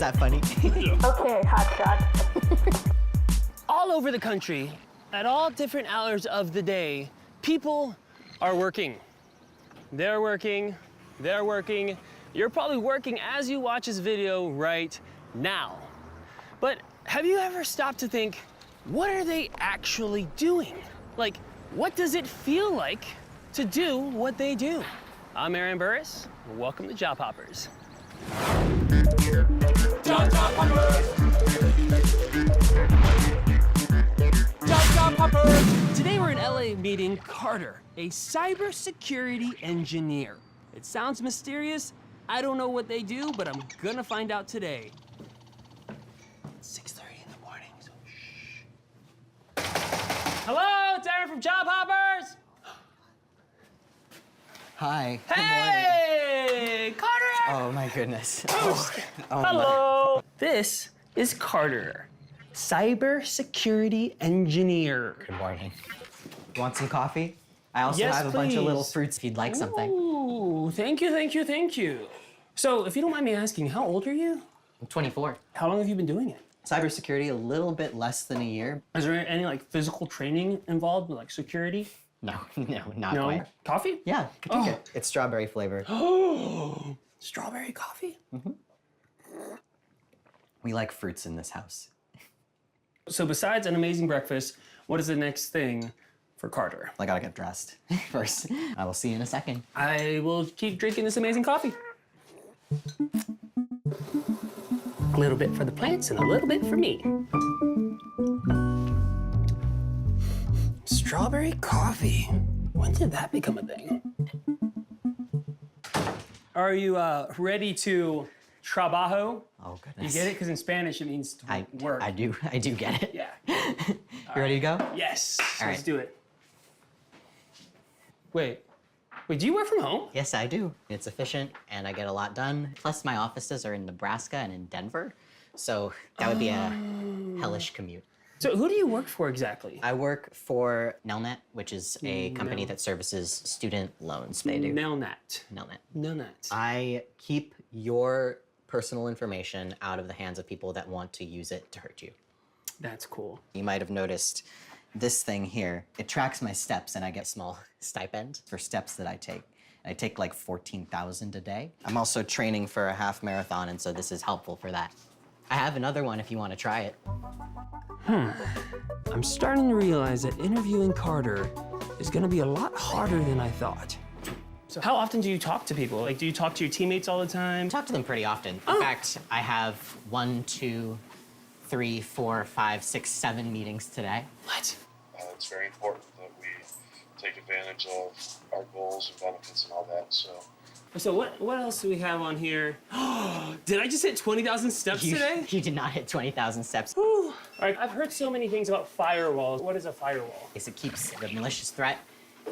that funny? Okay, hotshot. All over the country, at all different hours of the day, people are working. They're working, they're working. You're probably working as you watch this video right now. But have you ever stopped to think, what are they actually doing? Like, what does it feel like to do what they do? I'm Aaron Burriss. Welcome to Job Hoppers. Job Hoppers! Job Hoppers! Today we're in LA meeting Carter, a cybersecurity engineer. It sounds mysterious. I don't know what they do, but I'm gonna find out today. It's 6:30 in the morning, so shh. Hello, it's Aaron from Job Hoppers. Hi. Good morning. Hey, Carter! Oh my goodness. Oh, Oh, hello. This is Carter, cybersecurity engineer. Good morning. Want some coffee? I also Yes, have a bunch of little please. fruits if you'd like something. Ooh, thank you, thank you, thank you. So, if you don't mind me asking, how old are you? I'm 24. How long have you been doing it? Cybersecurity, a little bit less than a year. Is there any like physical training involved with like security? No, not No. quite. Coffee? Yeah, could take it. It's strawberry flavored. Oh, strawberry coffee? We like fruits in this house. So besides an amazing breakfast, what is the next thing for Carter? I gotta get dressed first. I will see you in a second. I will keep drinking this amazing coffee. A little bit for the plants and a little bit for me. Strawberry coffee. When did that become a thing? Are you ready to trabajo? Oh You goodness. get it? Because in Spanish it means to work. I do get it. Yeah. You ready to go? Yes. All Let's right. do it. Wait, do you work from home? Yes, I do. It's efficient and I get a lot done. Plus my offices are in Nebraska and in Denver. So that would be a hellish commute. So who do you work for exactly? I work for Nelnet, which is a company that services student loans. They do. Nelnet. Nelnet. I keep your personal information out of the hands of people that want to use it to hurt you. That's cool. You might have noticed this thing here. It tracks my steps and I get a small stipend for steps that I take. I take like 14,000 a day. I'm also training for a half marathon, and so this is helpful for that. I have another one if you want to try it. I'm starting to realize that interviewing Carter is gonna be a lot harder than I thought. So how often do you talk to people? Like, do you talk to your teammates all the time? I talk to them pretty often. In fact, I have 1, 2, 3, 4, 5, 6, 7 meetings today. What? It's very important that we take advantage of our goals and benefits and all that. So what else do we have on here? Did I just hit 20,000 steps today? You did not hit 20,000 steps. Whew. All right, I've heard so many things about firewalls. What is a firewall? It keeps the malicious threat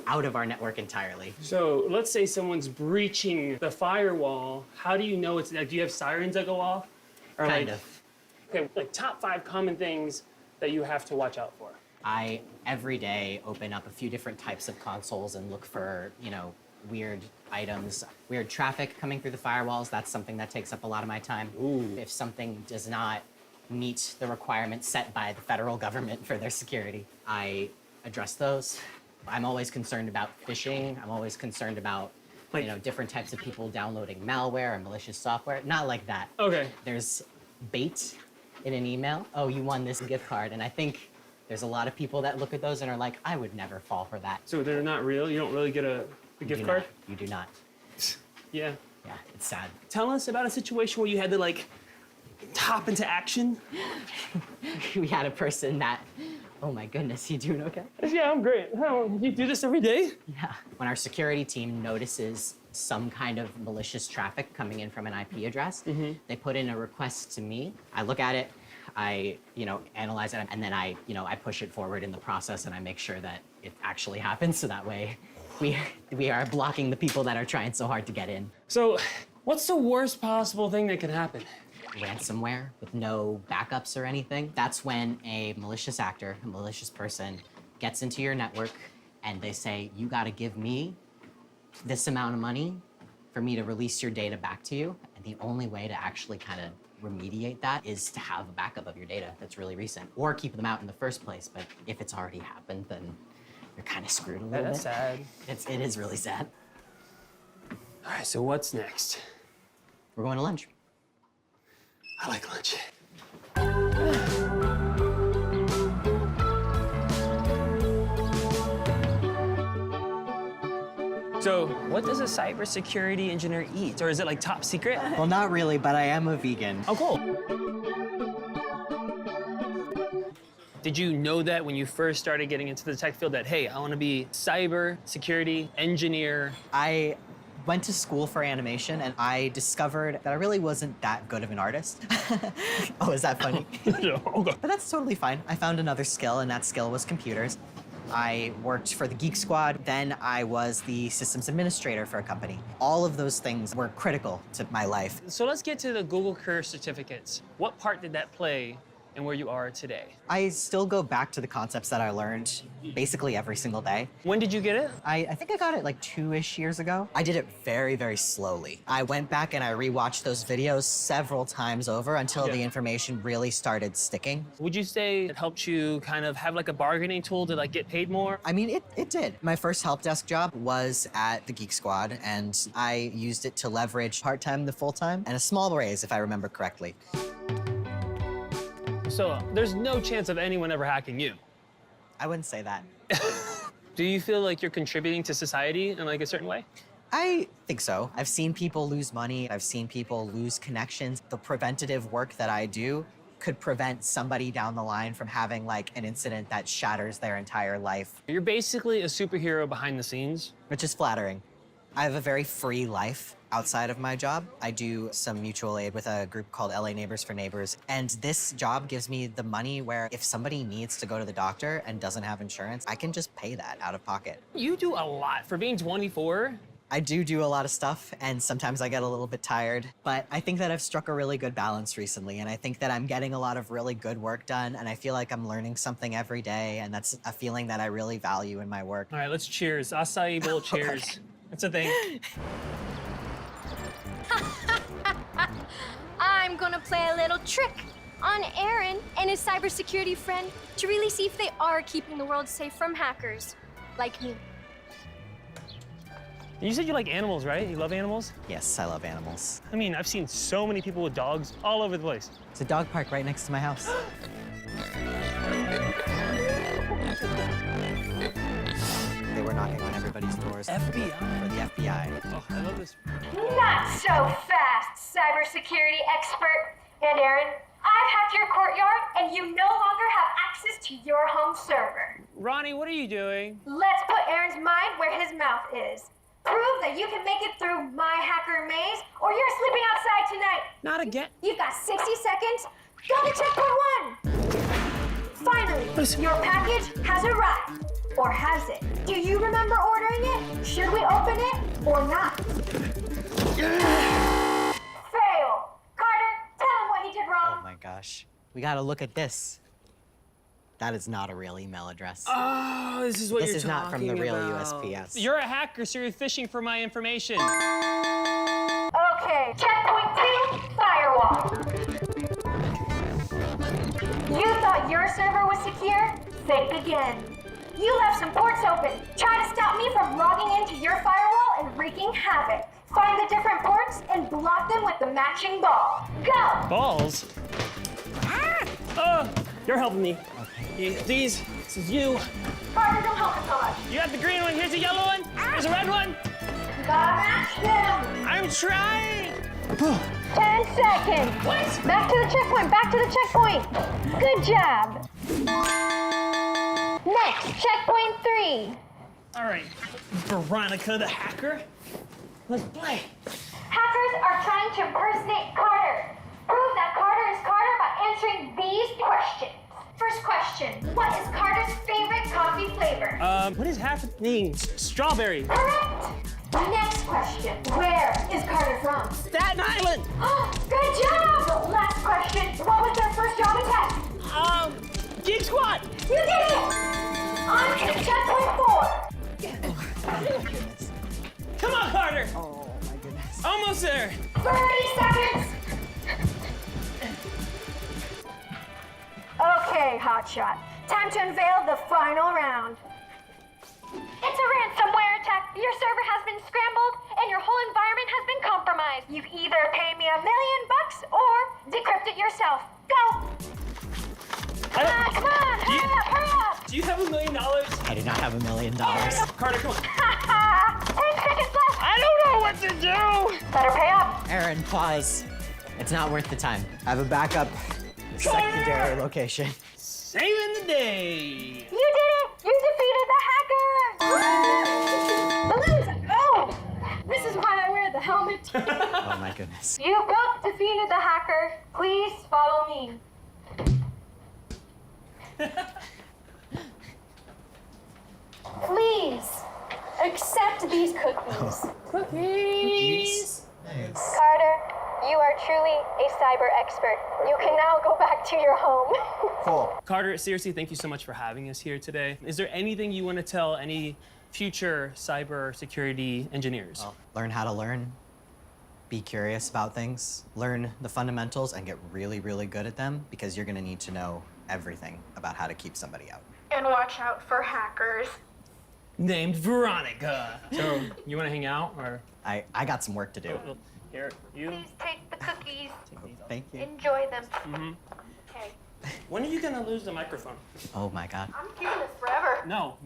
out of our network entirely. So let's say someone's breaching the firewall. How do you know it's like? Do you have sirens that go off? Or Kind like, of. Okay, like top 5 common things that you have to watch out for. I, every day, open up a few different types of consoles and look for, weird items, weird traffic coming through the firewalls. That's something that takes up a lot of my time. Ooh. If something does not meet the requirements set by the federal government for their security, I address those. I'm always concerned about phishing. I'm always concerned about, different types of people downloading malware or malicious software. Not like that. Okay. There's bait in an email. Oh, you won this gift card. And I think there's a lot of people that look at those and are like, I would never fall for that. So they're not real? You don't really get a gift card? You do not. Yeah. Yeah, it's sad. Tell us about a situation where you had to hop into action. We had a person that, oh my goodness, you doing okay? Yeah, I'm great. You do this every day? Yeah. When our security team notices some kind of malicious traffic coming in from an IP address, they put in a request to me. I look at it, I, analyze it, and then I push it forward in the process and I make sure that it actually happens so that way we are blocking the people that are trying so hard to get in. So, what's the worst possible thing that can happen? Ransomware with no backups or anything. That's when a malicious actor, a malicious person, gets into your network and they say, you gotta give me this amount of money for me to release your data back to you. And the only way to actually kind of remediate that is to have a backup of your data that's really recent, or keep them out in the first place. But if it's already happened, then you're kind of screwed a little That's bit. sad. It is really sad. All right, so what's next? We're going to lunch. I like lunch. So, what does a cybersecurity engineer eat? Or is it like top secret? Well, not really, but I am a vegan. Oh, cool. Did you know that when you first started getting into the tech field that, hey, I want to be cybersecurity engineer? I went to school for animation, and I discovered that I really wasn't that good of an artist. Oh, is that funny? No, okay. But that's totally fine. I found another skill, and that skill was computers. I worked for the Geek Squad, then I was the systems administrator for a company. All of those things were critical to my life. So let's get to the Google Career Certificates. What part did that play in where you are today? I still go back to the concepts that I learned basically every single day. When did you get it? I think I got it like 2-ish years ago. I did it very, very slowly. I went back and I rewatched those videos several times over until the information really started sticking. Would you say it helped you kind of have like a bargaining tool to like get paid more? I mean, it did. My first help desk job was at the Geek Squad, and I used it to leverage part-time to full-time and a small raise, if I remember correctly. So there's no chance of anyone ever hacking you. I wouldn't say that. Do you feel like you're contributing to society in like a certain way? I think so. I've seen people lose money. I've seen people lose connections. The preventative work that I do could prevent somebody down the line from having like an incident that shatters their entire life, You're basically a superhero behind the scenes. which is flattering. I have a very free life outside of my job. I do some mutual aid with a group called LA Neighbors for Neighbors. And this job gives me the money where if somebody needs to go to the doctor and doesn't have insurance, I can just pay that out of pocket. You do a lot for being 24. I do a lot of stuff, and sometimes I get a little bit tired, but I think that I've struck a really good balance recently, and I think that I'm getting a lot of really good work done, and I feel like I'm learning something every day, and that's a feeling that I really value in my work. All right, let's cheers. Acai bowl cheers. Okay. That's a thing. I'm gonna play a little trick on Aaron and his cybersecurity friend to really see if they are keeping the world safe from hackers like me. You said you like animals, right? You love animals? Yes, I love animals. I mean, I've seen so many people with dogs all over the place. It's a dog park right next to my house. They were knocking on everybody's doors. FBI? For the FBI. Oh, I love this. Not so fast, cybersecurity expert. And Aaron, I've hacked your courtyard, and you no longer have access to your home server. Ronnie, what are you doing? Let's put Aaron's mind where his mouth is. Prove that you can make it through my hacker maze, or you're sleeping outside tonight. Not again. You've got 60 seconds. Go to checkpoint 1. Finally, your package has arrived. Or has it? Do you remember ordering it? Should we open it or not? Fail. Carter, tell him what he did Oh wrong. my gosh. We gotta look at this. That is not a real email address. Oh, this is what This you're is not from the talking real about. USPS. You're a hacker, so you're phishing for my information. Okay, checkpoint 2, firewall. You thought your server was secure? Think again. You left some ports open. Try to stop me from logging into your firewall and wreaking havoc. Find the different ports and block them with the matching ball. Go! Balls? Ah! Oh, you're helping me. These, this is you. Carter, don't help us so much. You got the green one, here's the yellow one, here's a red one. You gotta match them. I'm trying. 10 seconds. What? Back to the checkpoint, back to the checkpoint. Good job. Next, checkpoint 3. All right, Veronica the hacker, let's play. Hackers are trying to impersonate Carter. Prove that Carter is Carter by answering these questions. First question, what is Carter's favorite coffee flavor? What is happening? Strawberry. Correct. Next question, where is Carter from? Staten Island. Good job! Last question, what was their first job in tech? Geek Squad. You did it! On to checkpoint 4. Come on, Carter. Oh my goodness. Almost there. 30 seconds. Okay, hotshot. Time to unveil the final round. It's a ransomware attack. Your server has been scrambled and your whole environment has been compromised. You either pay me $1 million or decrypt it yourself. Go! Come on, hurry up! Do you have $1 million? I do not have $1 million. Carter, come on. 10 seconds left. I don't know what to do. Better pay up. Aaron, pause. It's not worth the time. I have a backup secondary location. Saving the day. You did it! You defeated the hacker! Balloons! Oh! This is why I wear the helmet. Oh my goodness. You both defeated the hacker. Please follow me. Please accept these cookies. Cookies. Carter, you are truly a cyber expert. You can now go back to your home. Cool. Carter, seriously, thank you so much for having us here today. Is there anything you want to tell any future cybersecurity engineers? Well, learn how to learn. Be curious about things. Learn the fundamentals and get really, really good at them because you're going to need to know everything about how to keep somebody out. And watch out for hackers. Named Veronica. So, you want to hang out or? I got some work to do. Here, you. Please take the cookies. Thank you. Enjoy them. Okay. When are you gonna lose the microphone? Oh my God. I'm keeping this forever. No,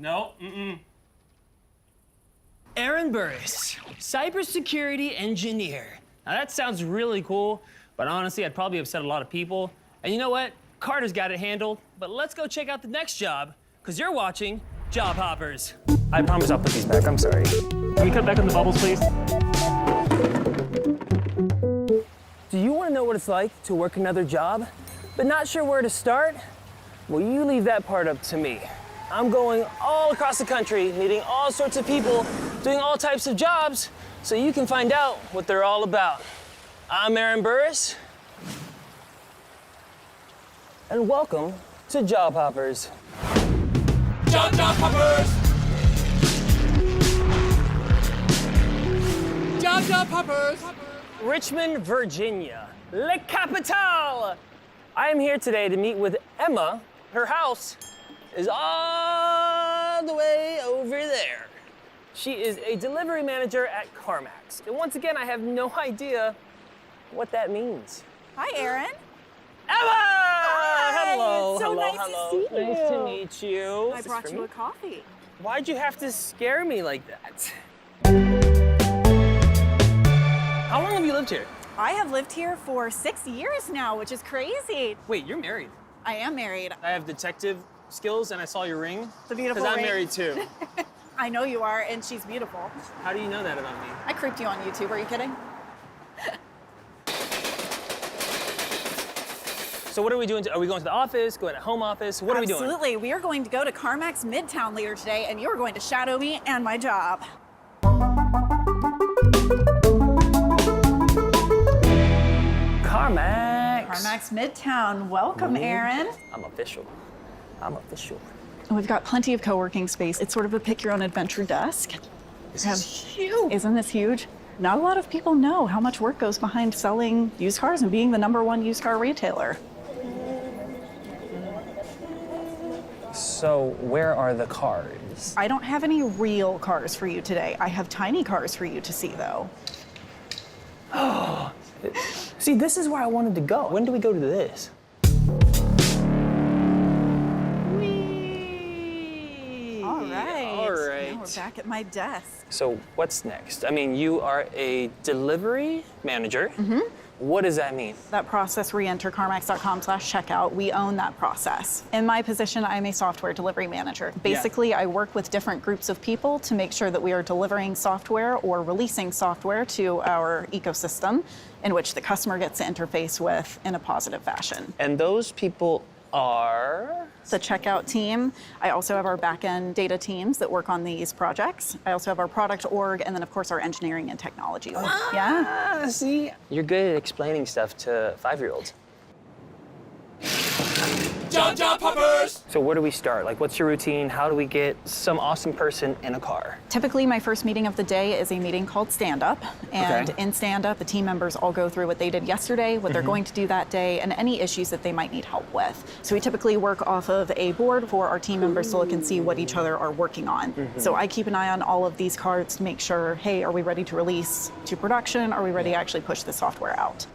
Aaron Burriss, Cybersecurity Engineer. Now that sounds really cool, but honestly, I'd probably upset a lot of people. And you know what? Carter's got it handled, but let's go check out the next job, because you're watching Job Hoppers. I promise I'll put these back, I'm sorry. Can you cut back on the bubbles, please? Do you want to know what it's like to work another job, but not sure where to start? Well, you leave that part up to me. I'm going all across the country, meeting all sorts of people, doing all types of jobs, so you can find out what they're all about. I'm Aaron Burriss, and welcome to Job Hoppers. Job hoppers. Job hoppers. Richmond, Virginia, La Capitale. I am here today to meet with Emma. Her house is all the way over there. She is a delivery manager at CarMax. And once again, I have no idea what that means. Hi, Aaron. Emma! Hi, Hello, it's so hello, nice to hello. see you. Nice to meet you. I Is this brought for you me? a coffee. Why'd you have to scare me like that? How long have you lived here? I have lived here for 6 years now, which is crazy. Wait, you're married. I am married. I have detective skills and I saw your ring. The beautiful Because I'm ring. married too. I know you are, and she's beautiful. How do you know that about me? I creeped you on YouTube. Are you kidding? So what are we doing? Are we going to the office, going to home office? What are we doing? Absolutely. We are going to go to CarMax Midtown later today, and you are going to shadow me and my job. CarMax. CarMax Midtown. Welcome, Aaron. I'm official. I'm official. We've got plenty of co-working space. It's sort of a pick-your-own-adventure desk. This is huge. Isn't this huge? Not a lot of people know how much work goes behind selling used cars and being the #1 used car retailer. So where are the cars? I don't have any real cars for you today. I have tiny cars for you to see, though. See, this is where I wanted to go. When do we go to this? All right. All right. Now we're back at my desk. So what's next? I mean, you are a delivery manager. Mm-hmm. What does that mean? That process, re-enter carmax.com/checkout. We own that process. In my position, I'm a software delivery manager. Basically, I work with different groups of people to make sure that we are delivering software or releasing software to our ecosystem in which the customer gets to interface with in a positive fashion. And those people are? The checkout team. I also have our back-end data teams that work on these projects. I also have our product org, and then of course our engineering and technology org. Yeah. See? You're good at explaining stuff to 5-year-olds. John Poppers! So where do we start? Like, what's your routine? How do we get some awesome person in a car? Typically, my first meeting of the day is a meeting called Stand Up. And Okay. in Stand Up, the team members all go through what they did yesterday, what they're going to do that day, and any issues that they might need help with. So we typically work off of a board for our team members to look and see what each other are working on. So I keep an eye on all of these cards to make sure, hey, are we ready to release to production? Are we ready to actually push the software out?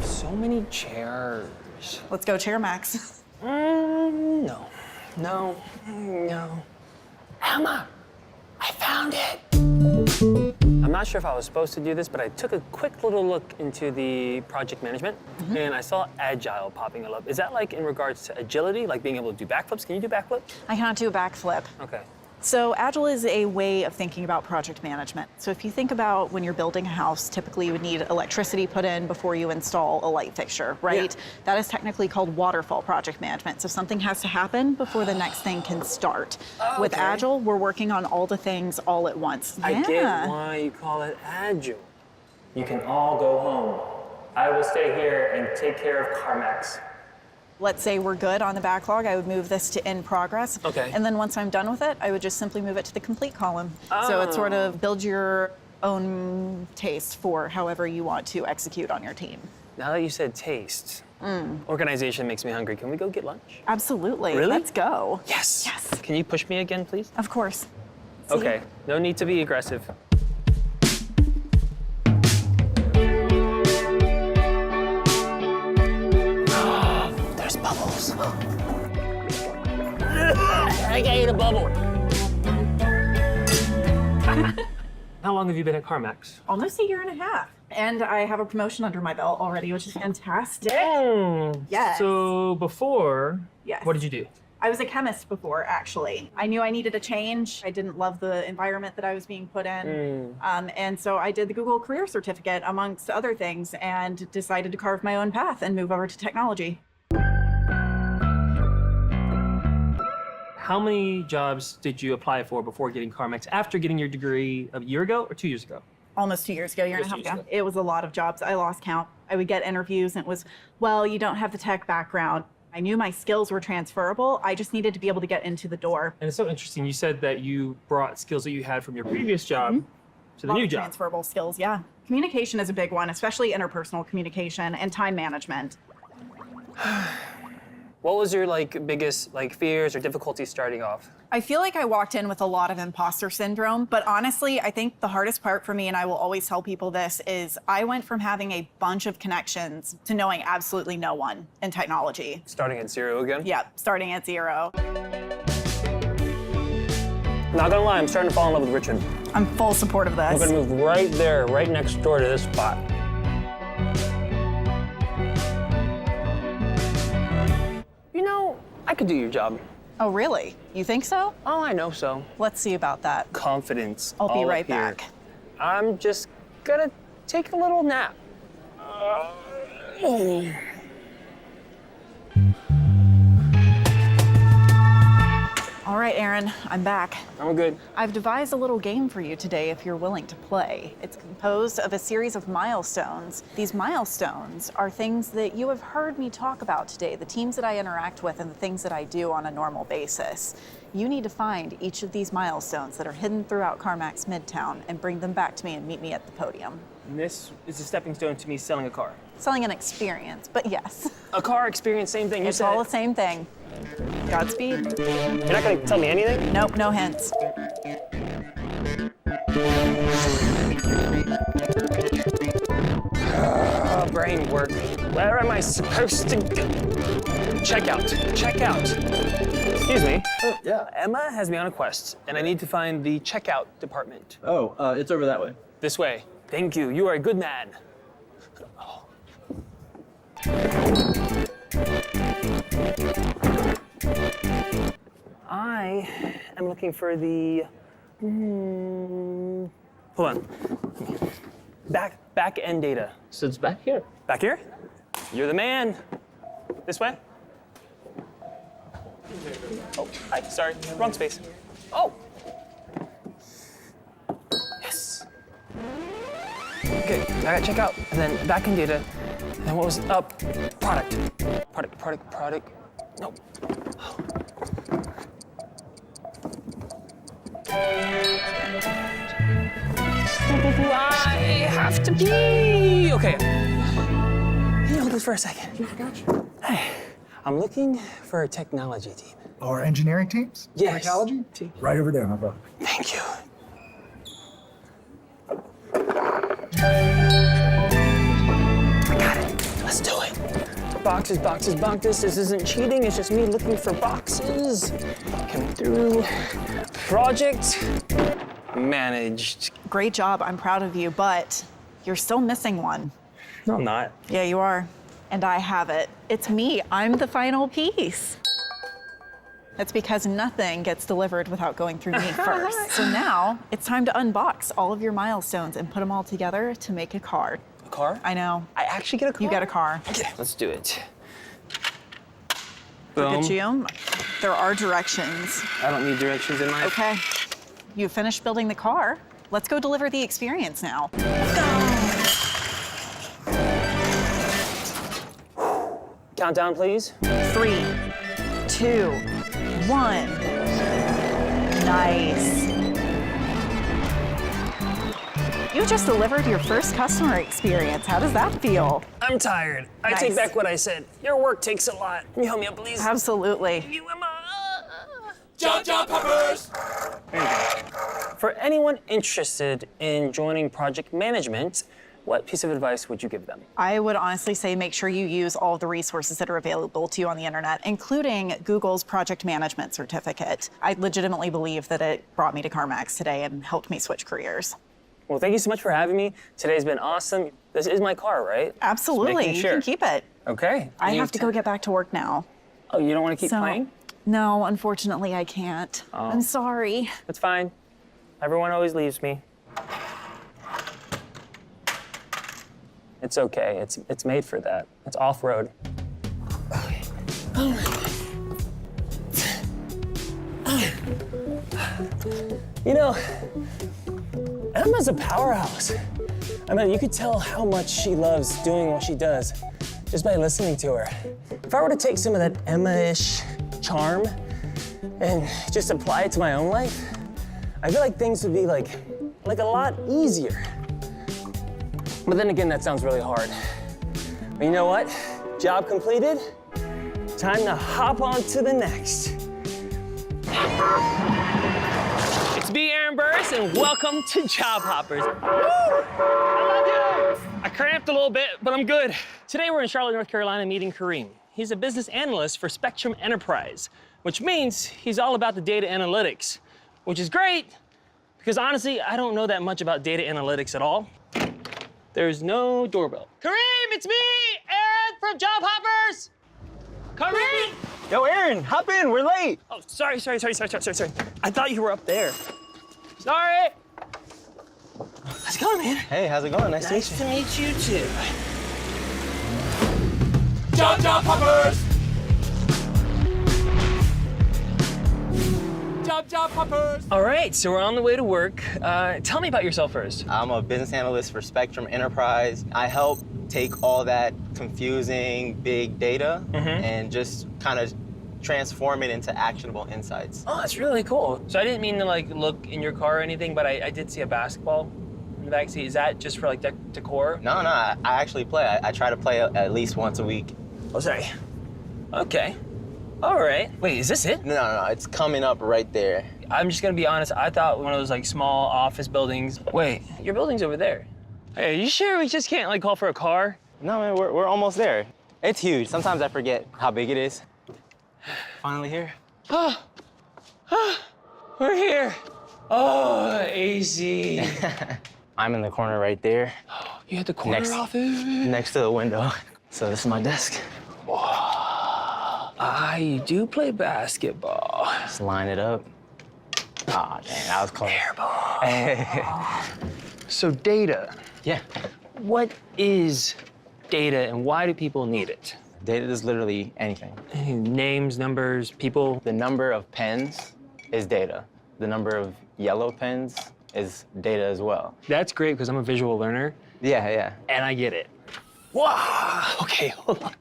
So many chairs. Let's go, Chair Max. No. Emma, I found it. I'm not sure if I was supposed to do this, but I took a quick little look into the project management, and I saw agile popping up. Is that like in regards to agility, like being able to do backflips? Can you do backflips? I cannot do a backflip. Okay. So Agile is a way of thinking about project management. So if you think about when you're building a house, typically you would need electricity put in before you install a light fixture, right? Yeah. That is technically called waterfall project management. So something has to happen before the next thing can start. With Okay. Agile, we're working on all the things all at once. I get why you call it agile. You can all go home. I will stay here and take care of CarMax. Let's say we're good on the backlog, I would move this to in progress. Okay. And then once I'm done with it, I would just simply move it to the complete column. So it sort of builds your own taste for however you want to execute on your team. Now that you said taste, organization makes me hungry. Can we go get lunch? Absolutely. Really? Let's go. Yes. Yes. Can you push me again, please? Of course. See? Okay. No need to be aggressive. There's bubbles. I ate a bubble. How long have you been at CarMax? Almost a year and a half. And I have a promotion under my belt already, which is fantastic. Yes. So before, Yes. what did you do? I was a chemist before, actually. I knew I needed a change. I didn't love the environment that I was being put in. And so I did the Google Career Certificate, amongst other things, and decided to carve my own path and move over to technology. How many jobs did you apply for before getting CarMax after getting your degree a year ago or 2 years ago? Almost 2 years ago, year and a half ago. It was a lot of jobs. I lost count. I would get interviews and it was, well, you don't have the tech background. I knew my skills were transferable. I just needed to be able to get into the door. And it's so interesting. You said that you brought skills that you had from your previous job to the Lot new of job. Transferable skills, yeah. Communication is a big one, especially interpersonal communication and time management. What was your biggest fears or difficulties starting off? I feel like I walked in with a lot of imposter syndrome, but honestly, I think the hardest part for me, and I will always tell people this, is I went from having a bunch of connections to knowing absolutely no one in technology. Starting at zero again? Yeah, starting at zero. Not gonna lie, I'm starting to fall in love with Richard. I'm full support of I'm this. gonna move right there, right next door to this spot. You know, I could do your job. Oh, really? You think so? Oh, I know so. Let's see about that. Confidence. I'll be all right up here. back. I'm just gonna take a little nap. All right, Aaron, I'm back. I'm good. I've devised a little game for you today if you're willing to play. It's composed of a series of milestones. These milestones are things that you have heard me talk about today, the teams that I interact with and the things that I do on a normal basis. You need to find each of these milestones that are hidden throughout CarMax Midtown and bring them back to me and meet me at the podium. And this is a stepping stone to me selling a car. Selling an experience, but yes, A car experience, same thing. You it's said. all the same thing. Godspeed. You're not gonna tell me anything? Nope, no hints. Brain work. Where am I supposed to go? Check out. Check out. Excuse me. Yeah. Emma has me on a quest, and I need to find the checkout department. Oh, it's over that way. This way. Thank you. You are a good man. I am looking for the. Hold on. Back end data. So it's back here. Back here? You're the man. This way? Oh, hi, sorry, wrong space. Oh! Yes. Okay, I gotta check out, and then back in data, and then what was up? Product. Nope. I have to pee. Okay. Can you hold this for a second? Yeah, I got you. Hey, I'm looking for a technology team. Our engineering teams? Yes. Technology? Right over there, my brother. Thank you. I got it. Let's do it. Boxes, boxes, boxes. This isn't cheating. It's just me looking for boxes. Coming through. Project managed. Great job, I'm proud of you, but you're still missing one. No, I'm not. Yeah, you are. And I have it. It's me, I'm the final piece. That's because nothing gets delivered without going through me first. So now it's time to unbox all of your milestones and put them all together to make a card. A car? I know. I actually get a car? You get a car. Okay, let's do it. Look Boom. at you. There are directions. I don't need directions in my... Okay. You finished building the car. Let's go deliver the experience now. Countdown, please. 3, 2, 1. Nice. You just delivered your first customer experience. How does that feel? I'm tired. I take Nice. back what I said. Your work takes a lot. Can you help me out, please? Absolutely. You, Emma. Job poppers! For anyone interested in joining project management, what piece of advice would you give them? I would honestly say make sure you use all of the resources that are available to you on the internet, including Google's project management certificate. I legitimately believe that it brought me to CarMax today and helped me switch careers. Well, thank you so much for having me. Today's been awesome. This is my car, right? Absolutely, making you sure. can keep it. Okay. I have to go get back to work now. Oh, you don't want to keep playing? No, unfortunately I can't. Oh. I'm sorry. That's fine. Everyone always leaves me. It's okay. It's made for that. It's off-road. Okay. You know, Emma's a powerhouse. I mean, you could tell how much she loves doing what she does just by listening to her. If I were to take some of that Emma-ish charm and just apply it to my own life, I feel like things would be like a lot easier. But then again, that sounds really hard. But you know what? Job completed. Time to hop on to the next. It's me, Aaron Burriss, and welcome to Job Hoppers. Woo! I love you! I cramped a little bit, but I'm good. Today we're in Charlotte, North Carolina, meeting Kareem. He's a business analyst for Spectrum Enterprise, which means he's all about the data analytics, which is great, because honestly, I don't know that much about data analytics at all. There's no doorbell. Kareem, it's me, Aaron from Job Hoppers! Kareem! Yo, Aaron, hop in, we're late. Oh, sorry. I thought you were up there. Sorry. How's it going, man? Hey, how's it going? Nice to meet you. to meet you too. Job poppers! Job poppers! All right, so we're on the way to work. Tell me about yourself first. I'm a business analyst for Spectrum Enterprise. I help take all that confusing big data and just kind of transform it into actionable insights. Oh, that's really cool. So I didn't mean to like look in your car or anything, but I did see a basketball in the backseat. Is that just for like decor? No, I actually play. I try to play at least once a week. Oh, sorry. Okay. All right. Wait, is this it? No, it's coming up right there. I'm just gonna be honest. I thought one of those like small office buildings. Wait, your building's over there. Hey, are you sure we just can't like call for a car? No, man, we're almost there. It's huge. Sometimes I forget how big it is. Finally here. We're here. Oh, AC. I'm in the corner right there. You had the corner office? Next to the window. So this is my desk. You do play basketball. Just line it up. Aw, dang, that was close. So data. Yeah. What is data and why do people need it? Data is literally anything. Names, numbers, people. The number of pens is data. The number of yellow pens is data as well. That's great because I'm a visual learner Yeah. and I get it. Wow. Okay, hold on.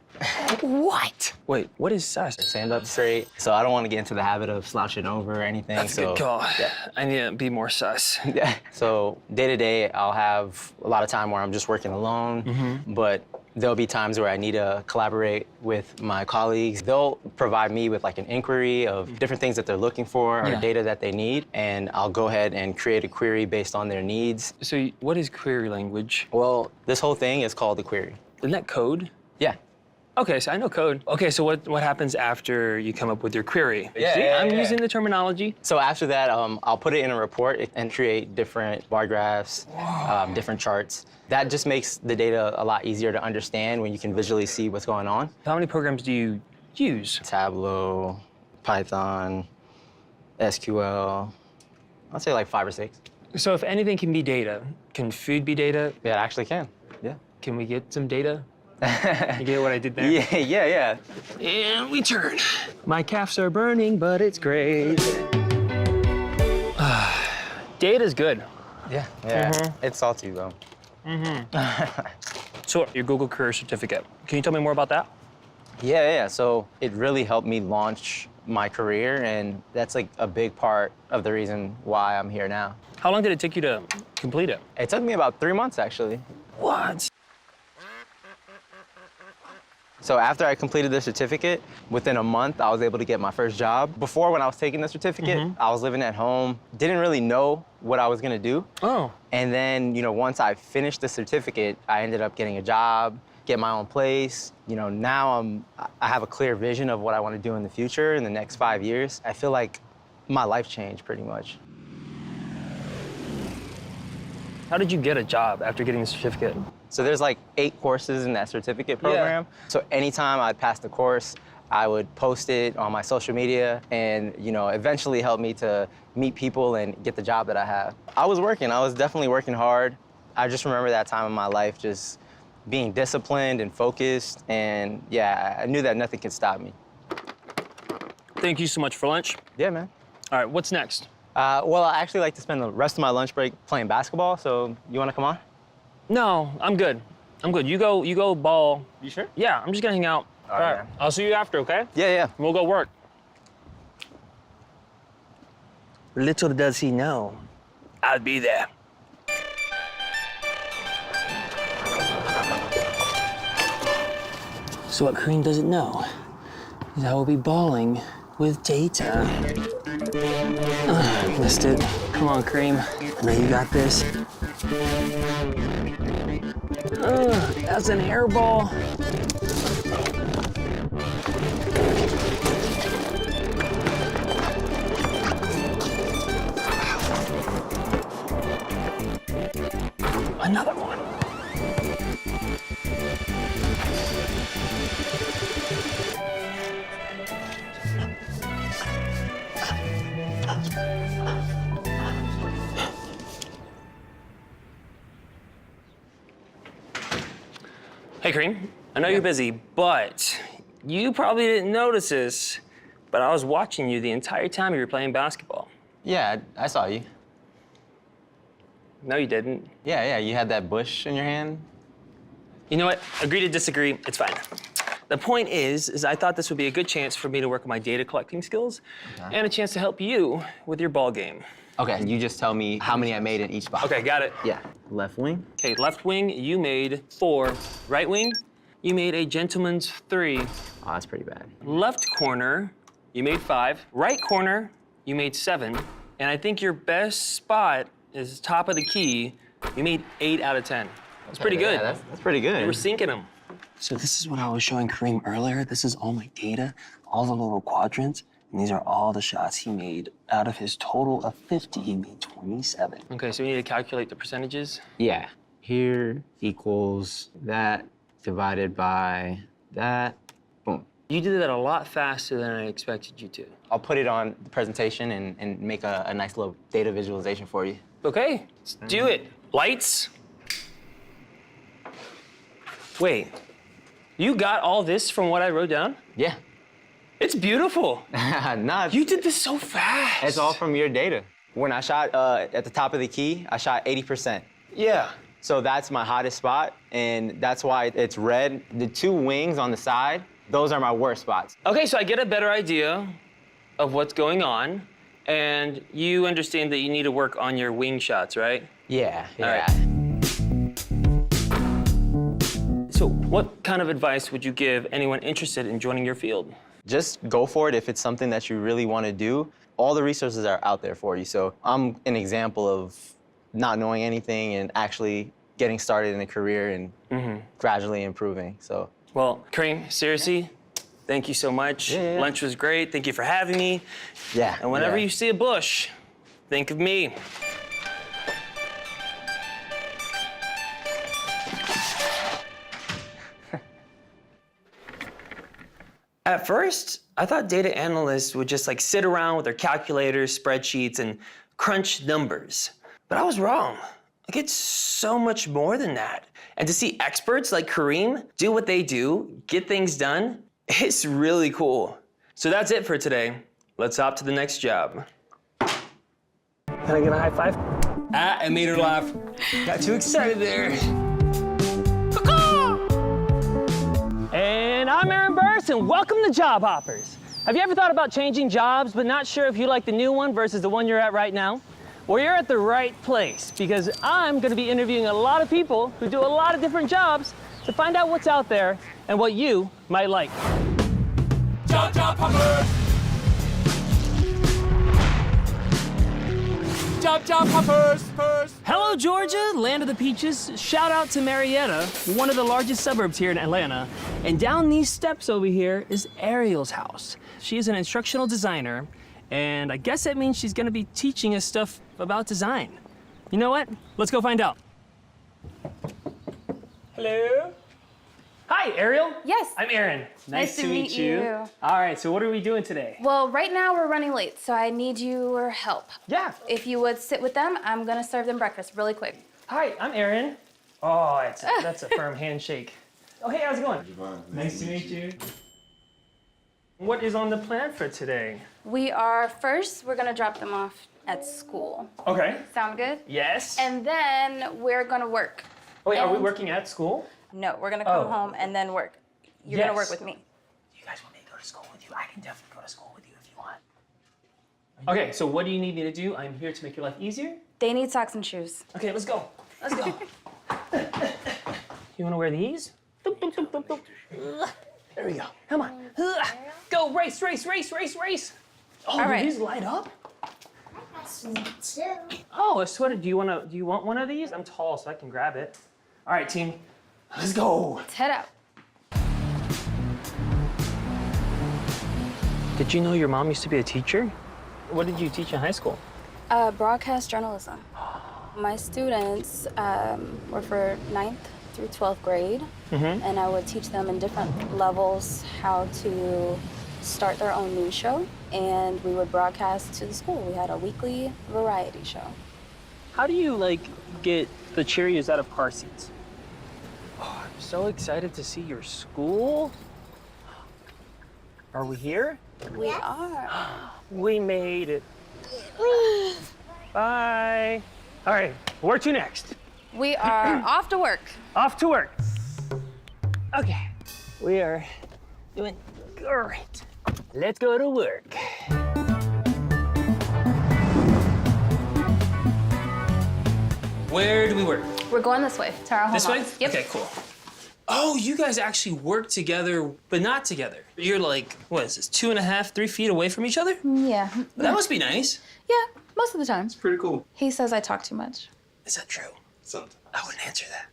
What? Wait, what is sus? Stand up straight. So I don't want to get into the habit of slouching over or anything. That's a good call. Yeah. I need to be more sus. Yeah. So day to day, I'll have a lot of time where I'm just working alone, but there'll be times where I need to collaborate with my colleagues. They'll provide me with like an inquiry of different things that they're looking for or data that they need, and I'll go ahead and create a query based on their needs. So what is query language? Well, this whole thing is called a query. Isn't that code? Yeah. Okay, so I know code. Okay, so what happens after you come up with your query? Yeah, See, yeah, I'm yeah. using the terminology. So after that, I'll put it in a report and create different bar graphs, different charts. That just makes the data a lot easier to understand when you can visually see what's going on. How many programs do you use? Tableau, Python, SQL, I'd say like 5 or 6. So if anything can be data, can food be data? Yeah, it actually can, yeah. Can we get some data? You get what I did there? Yeah. And we turn. My calves are burning, but it's great. Data's good. Yeah. It's salty though. So your Google Career Certificate, can you tell me more about that? Yeah. So it really helped me launch my career, and that's like a big part of the reason why I'm here now. How long did it take you to complete it? It took me about 3 months actually. What? So after I completed the certificate, within a month, I was able to get my first job. Before, when I was taking the certificate, I was living at home, didn't really know what I was gonna do. Oh. And then, once I finished the certificate, I ended up getting a job, get my own place. Now I have a clear vision of what I wanna do in the future, in the next 5 years. I feel like my life changed pretty much. How did you get a job after getting the certificate? So there's like 8 courses in that certificate program. So anytime I'd pass the course, I would post it on my social media and, eventually help me to meet people and get the job that I have. I was definitely working hard. I just remember that time in my life just being disciplined and focused, and yeah, I knew that nothing could stop me. Thank you so much for lunch. Yeah, man. All right, what's next? Well, I actually like to spend the rest of my lunch break playing basketball, so you wanna come on? No, I'm good. You go ball. You sure? Yeah, I'm just gonna hang out. All right, man. I'll see you after, okay? Yeah. We'll go work. Little does he know, I'll be there. So what Kareem doesn't know is I will be balling with data. Missed it. Come on, Kareem. I know you got this. That's an air ball. Another one. Hey, Kareem, I know you're busy, but you probably didn't notice this, but I was watching you the entire time you were playing basketball. Yeah, I saw you. No, you didn't. Yeah, you had that bush in your hand. You know what? Agree to disagree. It's fine. The point is I thought this would be a good chance for me to work on my data collecting skills and a chance to help you with your ball game. Okay, you just tell me how many I made in each box. Okay, got it. Yeah. Left wing. Okay, left wing, you made 4. Right wing, you made a gentleman's 3. Oh, that's pretty bad. Left corner, you made 5. Right corner, you made 7. And I think your best spot is top of the key. You made 8 out of 10. That's pretty good. Yeah, that's pretty good. You were sinking them. So this is what I was showing Kareem earlier. This is all my data, all the little quadrants, and these are all the shots he made. Out of his total of 50, he made 27. Okay, so we need to calculate the percentages. Yeah. Here equals that divided by that. Boom. You did that a lot faster than I expected you to. I'll put it on the presentation and make a nice little data visualization for you. Okay, let's do it. Lights. Wait, you got all this from what I wrote down? Yeah. It's beautiful. Nah, You did this so fast. it's all from your data. When I shot at the top of the key, I shot 80%. Yeah. So that's my hottest spot, and that's why it's red. The 2 wings on the side, those are my worst spots. Okay, so I get a better idea of what's going on, and you understand that you need to work on your wing shots, right? Yeah, All yeah. right. So what kind of advice would you give anyone interested in joining your field? Just go for it if it's something that you really want to do. All the resources are out there for you. So I'm an example of not knowing anything and actually getting started in a career and gradually improving. So. Well, Kareem, seriously, thank you so much. Yeah. Lunch was great. Thank you for having me. Yeah. And whenever yeah. you see a bush, think of me. At first, I thought data analysts would just like sit around with their calculators, spreadsheets, and crunch numbers. But I was wrong. Like, it's so much more than that. And to see experts like Kareem do what they do, get things done, it's really cool. So that's it for today. Let's hop to the next job. Can I get a high five? Ah, I made her laugh. Got too excited there. And I'm Aaron Burriss, and welcome to Job Hoppers. Have you ever thought about changing jobs, but not sure if you like the new one versus the one you're at right now? Well, you're at the right place, because I'm gonna be interviewing a lot of people who do a lot of different jobs to find out what's out there and what you might like. Job hoppers. Job hoppers. Hello, Georgia, land of the peaches. Shout out to Marietta, one of the largest suburbs here in Atlanta. And down these steps over here is Ariel's house. She is an instructional designer, and I guess that means she's gonna be teaching us stuff about design. You know what? Let's go find out. Hello. Hi, Ariel. Yes. I'm Aaron. Nice to meet you. All right, so what are we doing today? Well, right now we're running late, so I need your help. Yeah. If you would sit with them, I'm gonna serve them breakfast really quick. Hi, I'm Aaron. Oh, that's a firm handshake. Oh, hey, how's it going? Nice to meet you. What is on the plan for today? We're gonna drop them off at school. Okay. Sound good? Yes. And then we're gonna work. Wait, are we working at school? No, we're gonna come Oh. home and then work. You're gonna work with me. You guys want me to go to school with you? I can definitely go to school with you if you want. Okay, so what do you need me to do? I'm here to make your life easier. They need socks and shoes. Okay, let's go. Let's go. You wanna wear these? There we go. Come on. Go, race. Oh, All do right. these light up? Oh, a sweater. Do you want one of these? I'm tall, so I can grab it. All right, team. Let's go. Let's head out. Did you know your mom used to be a teacher? What did you teach in high school? Broadcast journalism. My students were for 9th through 12th grade, and I would teach them in different levels how to start their own news show, and we would broadcast to the school. We had a weekly variety show. How do you, get the Cheerios out of car seats? Oh, I'm so excited to see your school. Are we here? We are. We made it. Bye. All right, where to next? We are off to work. Off to work. Okay, we are doing great. Let's go to work. Where do we work? We're going this way to our home This way? office. Yep. Okay, cool. Oh, you guys actually work together, but not together. You're like, what is this, 2.5, 3 feet away from each other? Yeah. That must be nice. Yeah, most of the time. Pretty cool. He says I talk too much. Is that true? Sometimes. I wouldn't answer that.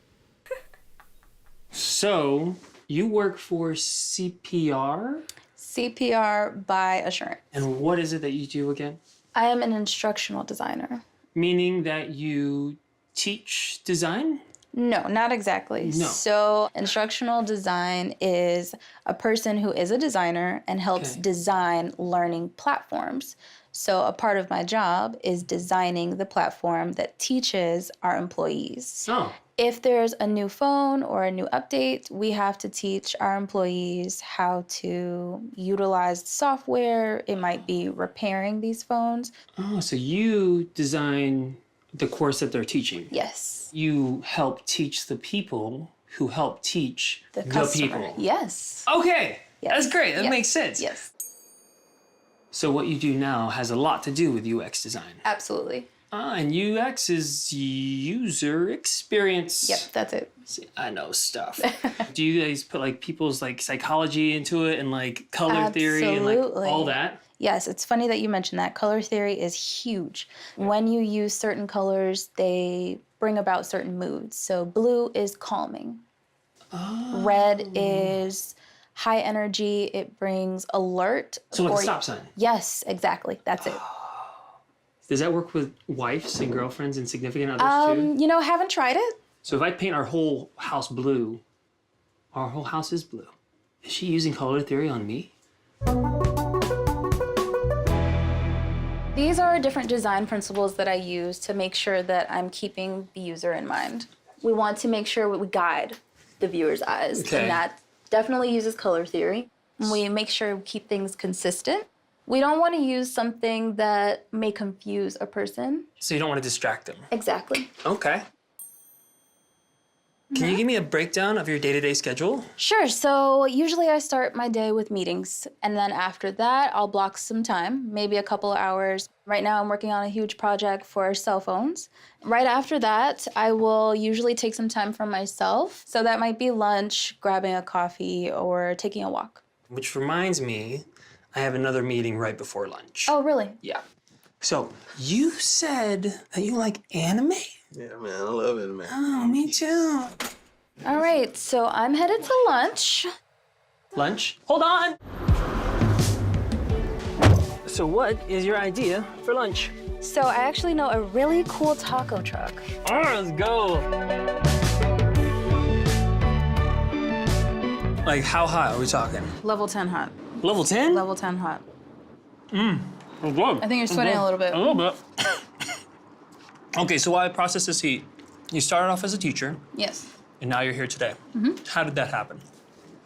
So, you work for CPR? CPR by Assurance. And what is it that you do again? I am an instructional designer. Meaning that you teach design? No, not exactly. No. So, instructional design is a person who is a designer and helps design learning platforms. So, a part of my job is designing the platform that teaches our employees. Oh. If there's a new phone or a new update, we have to teach our employees how to utilize software. It might be repairing these phones. Oh, so you design the course that they're teaching. Yes. You help teach the people who help teach The customer. people. Yes. Okay, Yes. that's great. That Yes. makes sense. Yes. So what you do now has a lot to do with UX design. Absolutely. And UX is user experience. Yep, that's it. See, I know stuff. Do you guys put like people's like psychology into it and like color theory and like all that? Yes, it's funny that you mentioned that. Color theory is huge. When you use certain colors, they bring about certain moods. So blue is calming. Oh. Red is high energy. It brings alert. So like a stop sign. Yes, exactly. That's it. Does that work with wives and girlfriends and significant others too? You know, haven't tried it. So if I paint our whole house blue, our whole house is blue. Is she using color theory on me? These are different design principles that I use to make sure that I'm keeping the user in mind. We want to make sure we guide the viewer's eyes, and that definitely uses color theory. We make sure we keep things consistent. We don't want to use something that may confuse a person. So you don't want to distract them? Exactly. Okay. Can you give me a breakdown of your day-to-day schedule? Sure. So usually I start my day with meetings, and then after that, I'll block some time, maybe a couple of hours. Right now, I'm working on a huge project for cell phones. Right after that, I will usually take some time for myself. So that might be lunch, grabbing a coffee, or taking a walk. Which reminds me, I have another meeting right before lunch. Oh, really? Yeah. So you said that you like anime? Yeah, man, I love it, man. Oh, me too. All right, so I'm headed to lunch. Lunch? Hold on! So what is your idea for lunch? So I actually know a really cool taco truck. All right, let's go. Like how high are we talking? Level 10 hot. Level 10? Level 10 hot. Good. I think you're sweating a little bit. A little bit. Okay, so while I process this heat, you started off as a teacher, Yes. and now you're here today. How did that happen?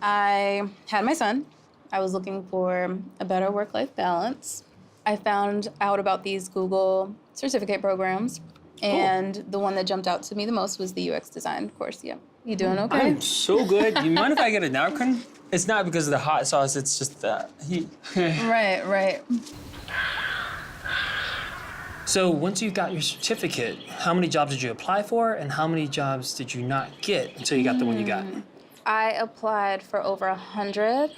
I had my son. I was looking for a better work-life balance. I found out about these Google certificate programs, and the one that jumped out to me the most was the UX design course. Yeah. You doing okay? I'm so good. Do you mind if I get a napkin? It's not because of the hot sauce, it's just the heat. Right. So once you got your certificate, how many jobs did you apply for, and how many jobs did you not get until you got the one you got? I applied for over 100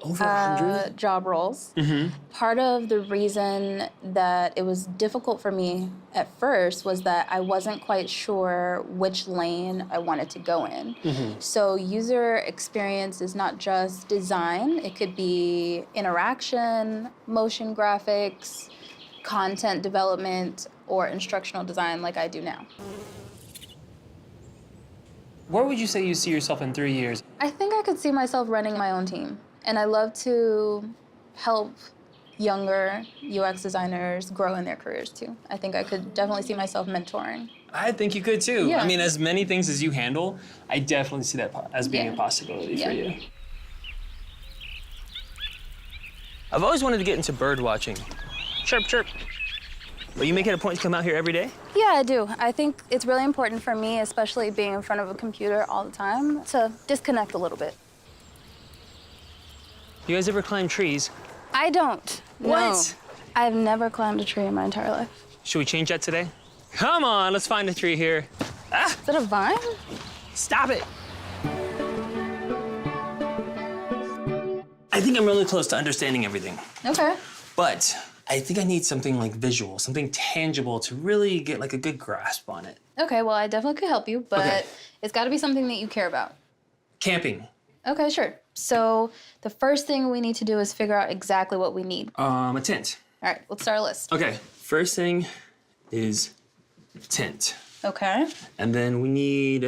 Over 100? job roles. Part of the reason that it was difficult for me at first was that I wasn't quite sure which lane I wanted to go in. So user experience is not just design. It could be interaction, motion graphics, content development, or instructional design like I do now. Where would you say you see yourself in 3 years? I think I could see myself running my own team. And I love to help younger UX designers grow in their careers too. I think I could definitely see myself mentoring. I think you could too. Yeah. I mean, as many things as you handle, I definitely see that as being a possibility for you. I've always wanted to get into bird watching. Chirp, chirp. But you make it a point to come out here every day? Yeah, I do. I think it's really important for me, especially being in front of a computer all the time, to disconnect a little bit. You guys ever climb trees? I don't. What? No. I've never climbed a tree in my entire life. Should we change that today? Come on, let's find a tree here. Ah, Is that a vine? stop it. I think I'm really close to understanding everything. Okay. But I think I need something like visual, something tangible to really get like a good grasp on it. Okay, well, I definitely could help you, but it's got to be something that you care about. Camping. Okay, sure. So the first thing we need to do is figure out exactly what we need. A tent. All right, let's start a list. Okay, first thing is tent. Okay. And then we need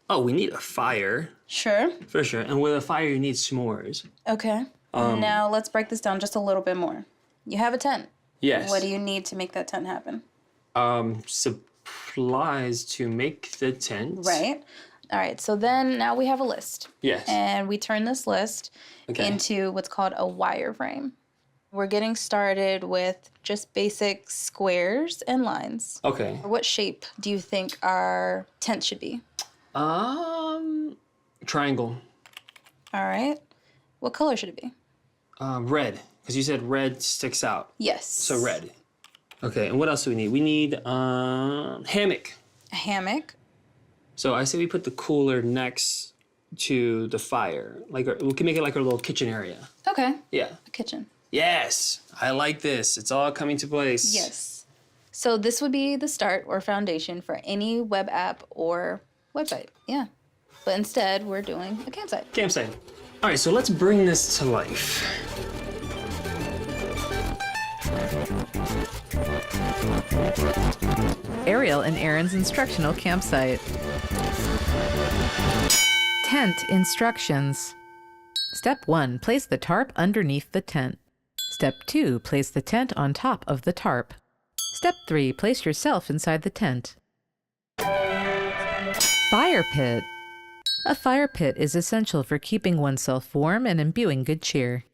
a fire. Sure. For sure. And with a fire, you need s'mores. Okay. Now let's break this down just a little bit more. You have a tent. Yes. What do you need to make that tent happen? Supplies to make the tent. Right. All right, so then now we have a list. Yes. And we turn this list Okay. into what's called a wireframe. We're getting started with just basic squares and lines. Okay. What shape do you think our tent should be? Triangle. All right. What color should it be? Red, because you said red sticks out. Yes. So red. Okay, and what else do we need? We need hammock. A hammock. So I say we put the cooler next to the fire. Like we can make it like our little kitchen area. Okay. Yeah. A kitchen. Yes, I like this. It's all coming to place. Yes. So this would be the start or foundation for any web app or website. Yeah. But instead, we're doing a campsite. Campsite. All right, so let's bring this to life. Ariel and Aaron's instructional campsite. Tent instructions. Step 1, place the tarp underneath the tent. Step 2, place the tent on top of the tarp. Step 3, place yourself inside the tent. Fire pit. A fire pit is essential for keeping oneself warm and imbuing good cheer.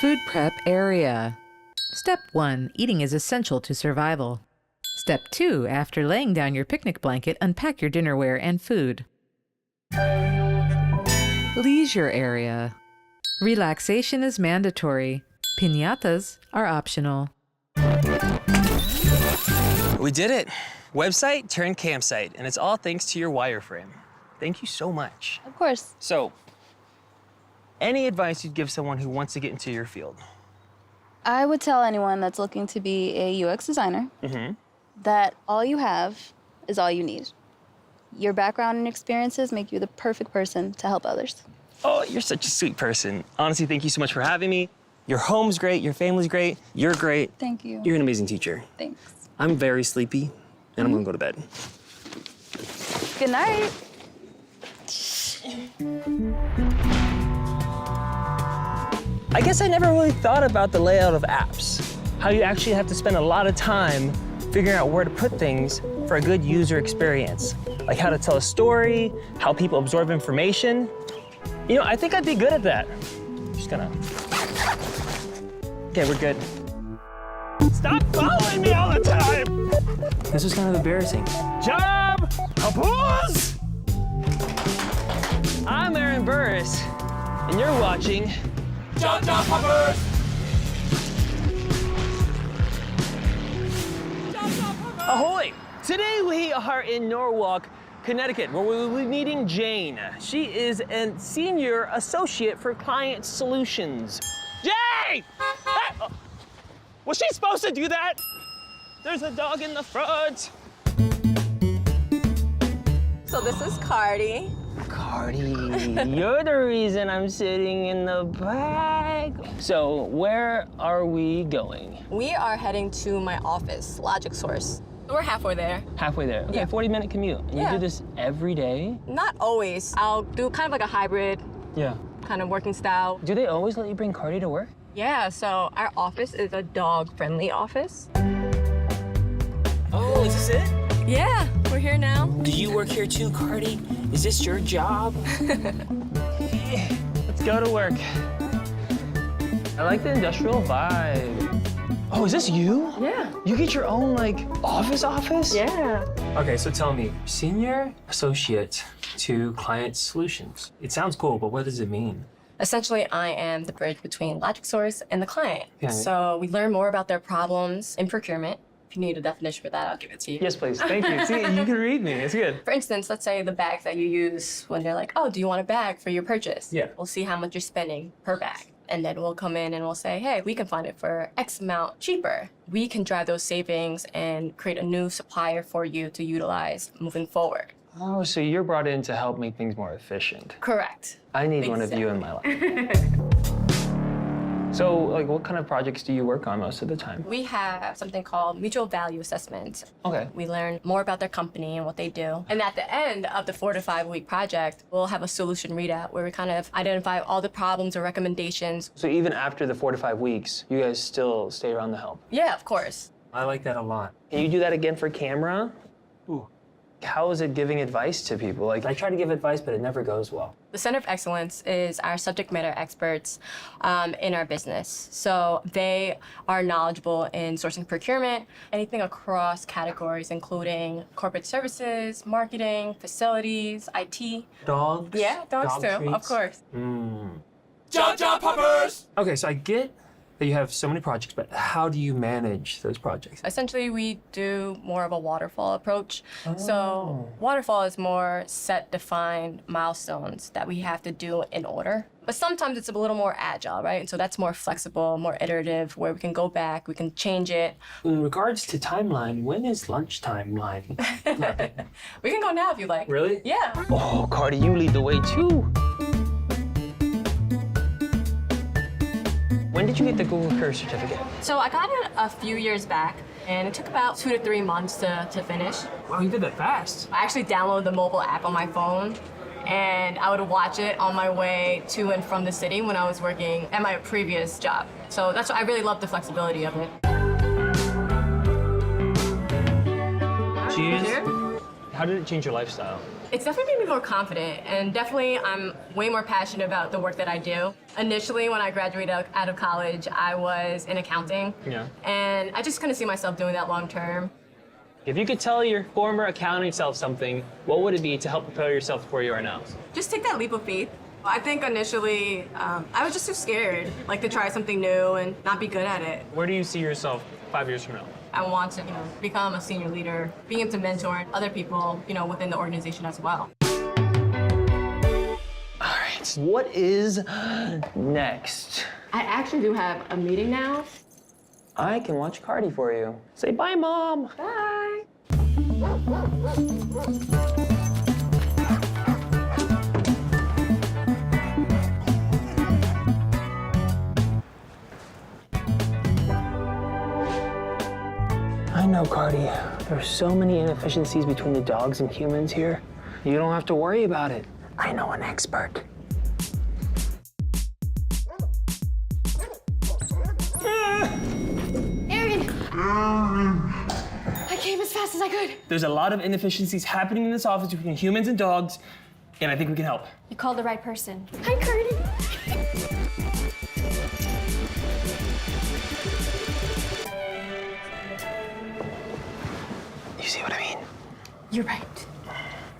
Food prep area. Step 1, eating is essential to survival. Step 2, after laying down your picnic blanket, unpack your dinnerware and food. Leisure area. Relaxation is mandatory. Piñatas are optional. We did it. Website turned campsite, and it's all thanks to your wireframe. Thank you so much. Of course. So, any advice you'd give someone who wants to get into your field? I would tell anyone that's looking to be a UX designer that all you have is all you need. Your background and experiences make you the perfect person to help others. Oh, you're such a sweet person. Honestly, thank you so much for having me. Your home's great, your family's great, you're great. Thank you. You're an amazing teacher. Thanks. I'm very sleepy, and I'm gonna go to bed. Good night. I guess I never really thought about the layout of apps. How you actually have to spend a lot of time figuring out where to put things for a good user experience. Like how to tell a story, how people absorb information. You know, I think I'd be good at that. Just gonna... Okay, we're good. Stop following me all the time! This was kind of embarrassing. Job! Applause! I'm Aaron Burriss, and you're watching... Job Hoppers! Ahoy! Today we are in Norwalk, Connecticut, where we will be meeting Jane. She is a senior associate for client solutions. Jane! Ah! Was she supposed to do that? There's a dog in the front. So this is Cardi. Cardi, you're the reason I'm sitting in the back. So where are we going? We are heading to my office, Logic Source. We're halfway there. Halfway there. Okay, Yeah. 40-minute commute. And Yeah. you do this every day? Not always. I'll do kind of like a hybrid Yeah. kind of working style. Do they always let you bring Cardi to work? Yeah, so our office is a dog-friendly office. Oh, is this it? Yeah, we're here now. Do you work here too, Cardi? Is this your job? Let's go to work. I like the industrial vibe. Oh, is this you? Yeah. You get your own, like, office? Yeah. Okay, so tell me, senior associate to client solutions. It sounds cool, but what does it mean? Essentially, I am the bridge between Logic Source and the client. Yeah. So we learn more about their problems in procurement. If you need a definition for that, I'll give it to you. Yes, please. Thank you. See, you can read me. It's good. For instance, let's say the bags that you use when they're like, oh, do you want a bag for your purchase? Yeah. We'll see how much you're spending per bag. And then we'll come in and we'll say, hey, we can find it for X amount cheaper. We can drive those savings and create a new supplier for you to utilize moving forward. Oh, so you're brought in to help make things more efficient. Correct. I need one of you in my life. So, like, what kind of projects do you work on most of the time? We have something called mutual value assessment. Okay. We learn more about their company and what they do. And at the end of the 4 to 5 week project, we'll have a solution readout where we kind of identify all the problems or recommendations. So even after the 4 to 5 weeks, you guys still stay around to help? Yeah, of course. I like that a lot. Can you do that again for camera? Ooh. how is it giving advice to people? Like, I try to give advice, but it never goes well. The Center of Excellence is our subject matter experts in our business. So they are knowledgeable in sourcing procurement, anything across categories, including corporate services, marketing, facilities, IT. Dogs? Yeah, dogs too, of course. Job Poppers! Okay, so I get that you have so many projects, but how do you manage those projects? Essentially, we do more of a waterfall approach. So waterfall is more set, defined milestones that we have to do in order. But sometimes it's a little more agile, right? And so that's more flexible, more iterative, where we can go back, we can change it. In regards to timeline, when is lunch timeline? We can go now if you like. Really? Yeah. Oh, Cardi, you lead the way too. When did you get the Google Career Certificate? So I got it a few years back, and it took about 2 to 3 months to finish. Wow, you did that fast. I actually downloaded the mobile app on my phone, and I would watch it on my way to and from the city when I was working at my previous job. So that's why I really love the flexibility of it. Cheers. How did it change your lifestyle? It's definitely made me more confident, and definitely I'm way more passionate about the work that I do. Initially, when I graduated out of college, I was in accounting. Yeah. And I just couldn't see myself doing that long term. If you could tell your former accounting self something, what would it be to help prepare yourself for where you are now? Just take that leap of faith. I think initially, I was just too scared, like to try something new and not be good at it. Where do you see yourself 5 years from now? I want to, become a senior leader, being able to mentor other people, within the organization as well. All right, what is next? I actually do have a meeting now. I can watch Cardi for you. Say bye, Mom. Bye. I know, Cardi. There's so many inefficiencies between the dogs and humans here. You don't have to worry about it. I know an expert. Aaron! I came as fast as I could. There's a lot of inefficiencies happening in this office between humans and dogs, and I think we can help. You called the right person. Hi, Curtis. You see what I mean? You're right.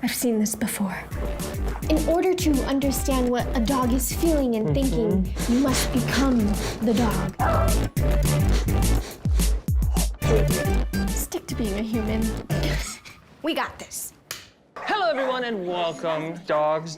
I've seen this before. In order to understand what a dog is feeling and thinking, you must become the dog. Stick to being a human. We got this. Hello, everyone, and welcome. Dogs.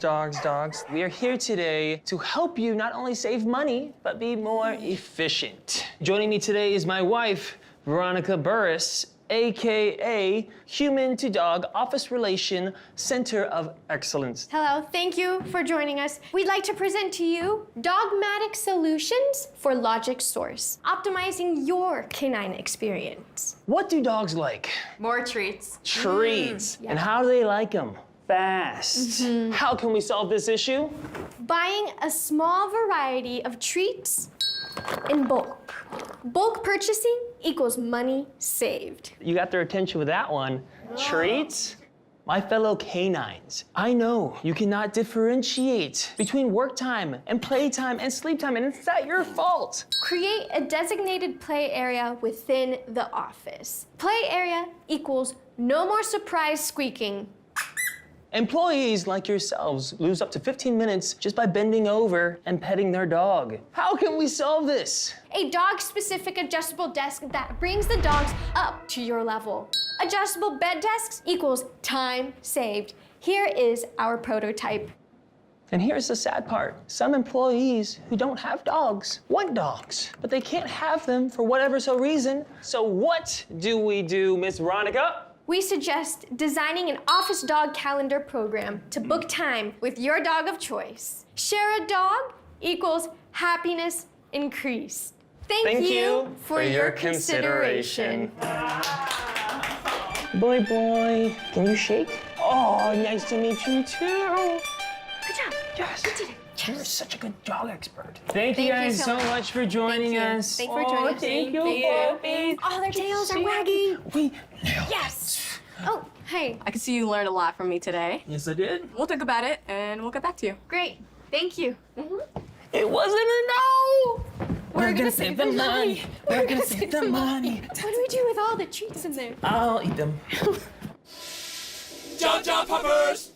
We are here today to help you not only save money, but be more efficient. Joining me today is my wife, Veronica Burriss, AKA Human to Dog Office Relation Center of Excellence. Hello, thank you for joining us. We'd like to present to you Dogmatic Solutions for Logic Source, optimizing your canine experience. What do dogs like? More treats. Treats. Yeah. And how do they like them? Fast. How can we solve this issue? Buying a small variety of treats in bulk. Bulk purchasing equals money saved. You got their attention with that one. Treats? My fellow canines, I know you cannot differentiate between work time and playtime and sleep time, and it's not your fault. Create a designated play area within the office. Play area equals no more surprise squeaking. Employees like yourselves lose up to 15 minutes just by bending over and petting their dog. How can we solve this? A dog-specific adjustable desk that brings the dogs up to your level. Adjustable bed desks equals time saved. Here is our prototype. And here's the sad part. Some employees who don't have dogs want dogs, but they can't have them for whatever reason. So what do we do, Miss Veronica? We suggest designing an office dog calendar program to book time with your dog of choice. Share a dog equals happiness increased. Thank you for your consideration. Boy, can you shake? Oh, nice to meet you too. Good job. Yes. You did it. You're such a good dog expert. Thank you guys so much for joining us. Thanks for joining us. Thank you. Oh, their tails are wagging. We nailed Yes. Oh, Hey. I can see you learned a lot from me today. Yes, I did. We'll think about it and we'll get back to you. Great. Thank you. It wasn't a no! We're gonna save the money. We're gonna save the money. What do we do with all the treats in there? I'll eat them. Jump, jump, hoppers!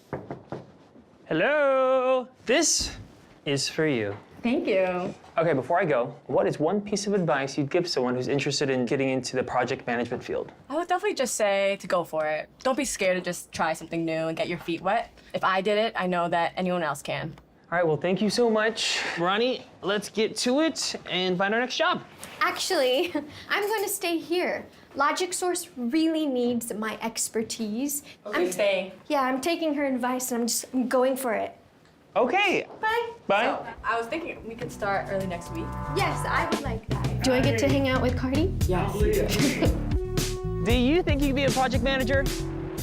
Hello. This is for you. Thank you. Okay, before I go, what is one piece of advice you'd give someone who's interested in getting into the project management field? I would definitely just say to go for it. Don't be scared to just try something new and get your feet wet. If I did it, I know that anyone else can. All right, well, thank you so much. Ronnie, let's get to it and find our next job. Actually, I'm going to stay here. Logic Source really needs my expertise. I'm staying. Yeah, I'm taking her advice and I'm going for it. Okay. Bye. Bye. So, I was thinking we could start early next week. Yes, I would like that. Do I get to hang out with Cardi? Yes. Do you think you could be a project manager?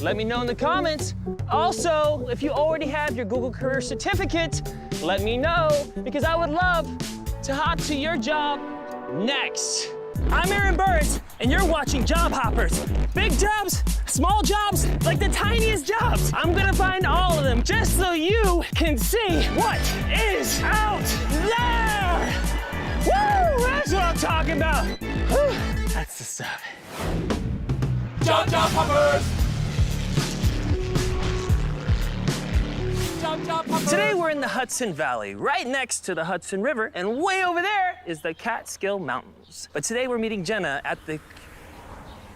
Let me know in the comments. Also, if you already have your Google Career Certificate, let me know, because I would love to hop to your job next. I'm Aaron Burriss, and you're watching Job Hoppers. Big jobs, small jobs, like the tiniest jobs. I'm gonna find all of them just so you can see what is out there. Woo, that's what I'm talking about. Whew, that's the stuff. Jump, jump, hoppers! Jump, jump, hoppers! Today we're in the Hudson Valley, right next to the Hudson River, and way over there is the Catskill Mountains. But today we're meeting Jenna at the...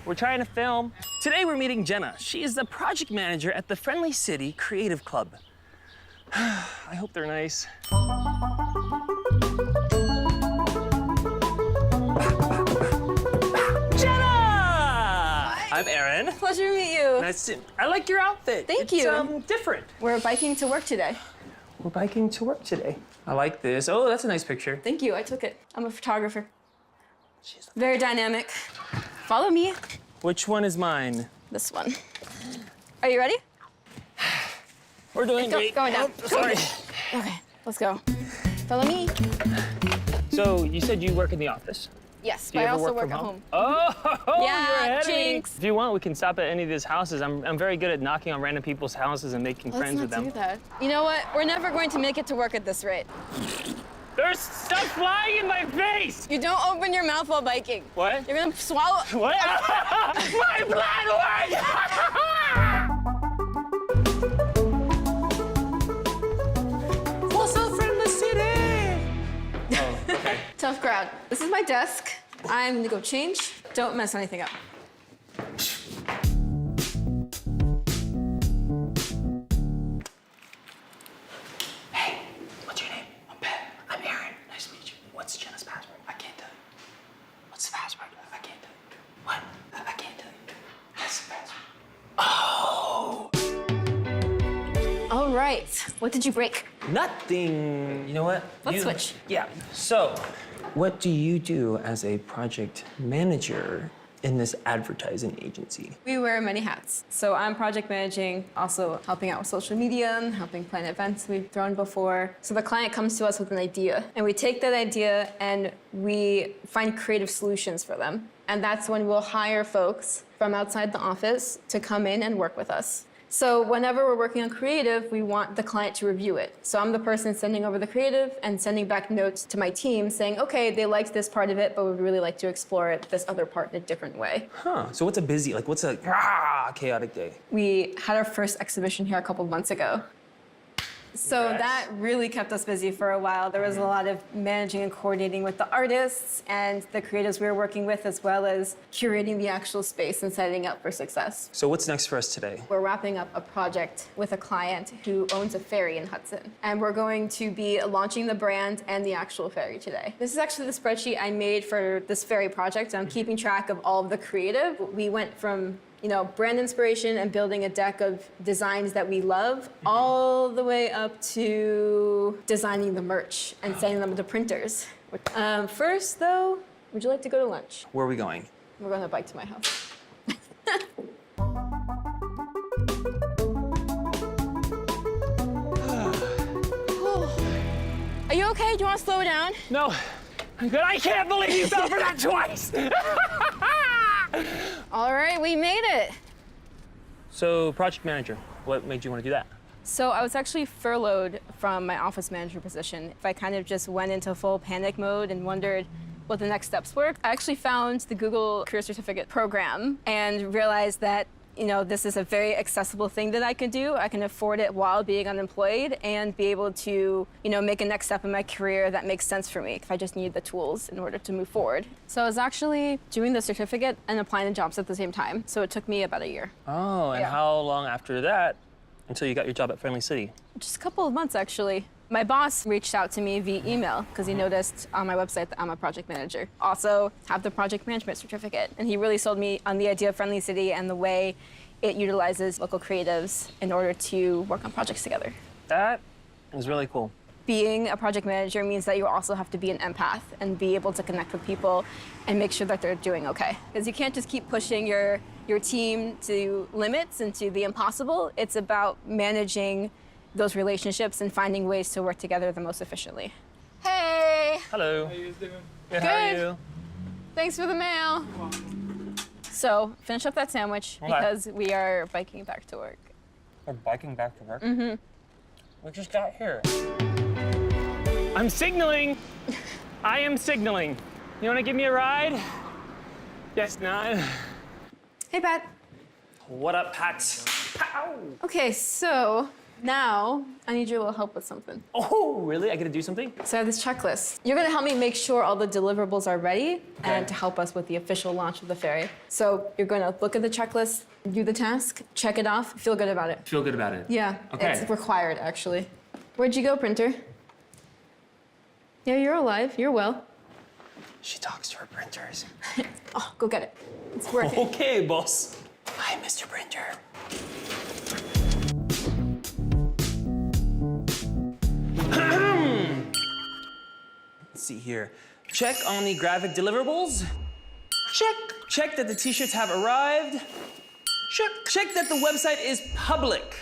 We're trying to film. Today we're meeting Jenna. She is the project manager at the Friendly City Creative Club. I hope they're nice. I'm Aaron. Pleasure to meet you. Nice to... I like your outfit. Thank it's, you. Different. We're biking to work today. We're biking to work today. I like this. Oh, that's a nice picture. Thank you. I took it. I'm a photographer. Very dynamic. Follow me. Which one is mine? This one. Are you ready? We're doing great. Going down. Oh, sorry. Okay, let's go. Follow me. So you said you work in the office? Yes, Do you but I ever also work work from at home? home. Oh, Yeah, you're ahead of me. jinx. If you want, we can stop at any of these houses. I'm very good at knocking on random people's houses and making friends with them. Let's not do that. You know what? We're never going to make it to work at this rate. There's stuff flying in my face! You don't open your mouth while biking. What? You're gonna swallow. What? My plan worked! What's up from the city? Oh, okay. Tough crowd. This is my desk. I'm gonna go change. Don't mess anything up. Hey, what's your name? I'm Ben. I'm Aaron. Nice to meet you. What's Jenna's password? I can't tell you. What's the password? I can't tell you. What? I can't tell you. That's the password. Oh! All right. What did you break? Nothing. You know what? Let's switch. Yeah. So, what do you do as a project manager in this advertising agency? We wear many hats. So I'm project managing, also helping out with social media and helping plan events we've thrown before. So the client comes to us with an idea, and we take that idea and we find creative solutions for them. And that's when we'll hire folks from outside the office to come in and work with us. So whenever we're working on creative, we want the client to review it. So I'm the person sending over the creative and sending back notes to my team saying, okay, they liked this part of it, but we'd really like to explore this other part in a different way. Huh. So what's a chaotic day? We had our first exhibition here a couple of months ago. So that really kept us busy for a while. There was a lot of managing and coordinating with the artists and the creatives we were working with, as well as curating the actual space and setting up for success. So what's next for us today? We're wrapping up a project with a client who owns a ferry in Hudson. And we're going to be launching the brand and the actual ferry today. This is actually the spreadsheet I made for this ferry project. I'm keeping track of all of the creative. We went from brand inspiration and building a deck of designs that we love, all the way up to designing the merch and sending them to printers. First, though, would you like to go to lunch? Where are we going? We're going to bike to my house. Are you okay? Do you want to slow down? No, I'm good. I can't believe you fell for that twice. All right, we made it. So, project manager, what made you want to do that? So I was actually furloughed from my office manager position. I kind of just went into full panic mode and wondered what the next steps were. I actually found the Google Career Certificate program and realized that, you know, this is a very accessible thing that I can do. I can afford it while being unemployed and be able to, you know, make a next step in my career that makes sense for me if I just need the tools in order to move forward. So I was actually doing the certificate and applying to jobs at the same time. So it took me about a year. Oh, and how long after that until you got your job at Friendly City? Just a couple of months, actually. My boss reached out to me via email because he noticed on my website that I'm a project manager. Also have the project management certificate. And he really sold me on the idea of Friendly City and the way it utilizes local creatives in order to work on projects together. That is really cool. Being a project manager means that you also have to be an empath and be able to connect with people and make sure that they're doing okay. Because you can't just keep pushing your team to limits and to the impossible. It's about managing those relationships and finding ways to work together the most efficiently. Hey! Hello. How you doing? Good. How are you? Thanks for the mail. So, finish up that sandwich because we are biking back to work. We're biking back to work? Mm-hmm. We just got here. I'm signaling. I am signaling. You want to give me a ride? Yes, not. Hey, Pat. What up, Pat? Pow! Okay, so now I need your little help with something. Oh, really? I gotta do something? So I have this checklist. You're gonna help me make sure all the deliverables are ready and to help us with the official launch of the ferry. So you're gonna look at the checklist, do the task, check it off, feel good about it. Feel good about it? Yeah, Okay. It's required, actually. Where'd you go, printer? Yeah, you're alive, you're well. She talks to her printers. Oh, go get it. It's working. Okay, boss. Hi, Mr. Printer. Let's see here. Check on the graphic deliverables. Check. Check that the t-shirts have arrived. Check. Check that the website is public.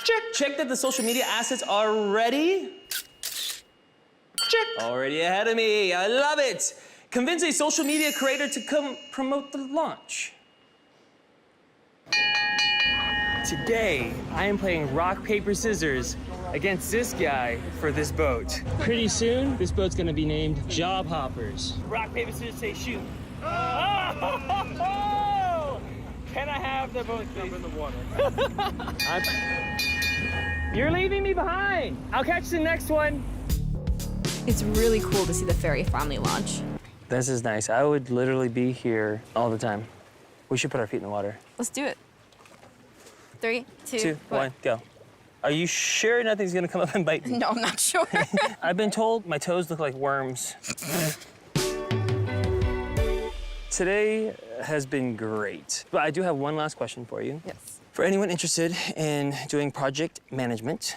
Check. Check that the social media assets are ready. Check. Already ahead of me. I love it. Convince a social media creator to come promote the launch. Today, I am playing rock, paper, scissors against this guy for this boat. Pretty soon, this boat's gonna be named Job Hoppers. Rock, paper, scissors, say shoot. Oh! Can I have the boat, please? Jump in the water. You're leaving me behind. I'll catch the next one. It's really cool to see the ferry finally launch. This is nice. I would literally be here all the time. We should put our feet in the water. Let's do it. 3, 2, 2, 1, go. Are you sure nothing's gonna come up and bite me? No, I'm not sure. I've been told my toes look like worms. Today has been great, but I do have one last question for you. Yes. For anyone interested in doing project management,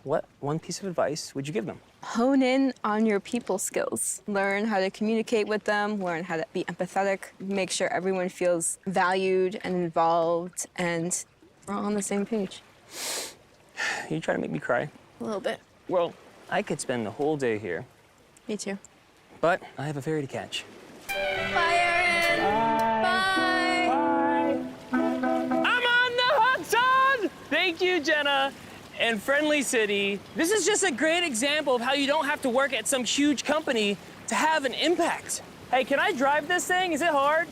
what one piece of advice would you give them? Hone in on your people skills. Learn how to communicate with them, learn how to be empathetic, make sure everyone feels valued and involved, and we're all on the same page. You trying to make me cry? A little bit. Well, I could spend the whole day here, Me too. but I have a ferry to catch. Bye, Aaron. Bye. I'm on the Hudson! Thank you, Jenna. And Friendly City. This is just a great example of how you don't have to work at some huge company to have an impact. Hey, can I drive this thing? Is it hard?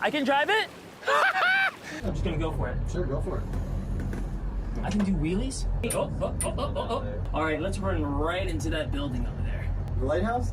I can drive it? I'm just gonna go for it. Sure, go for it. I can do wheelies? Oh. All right, let's run right into that building over there. The lighthouse?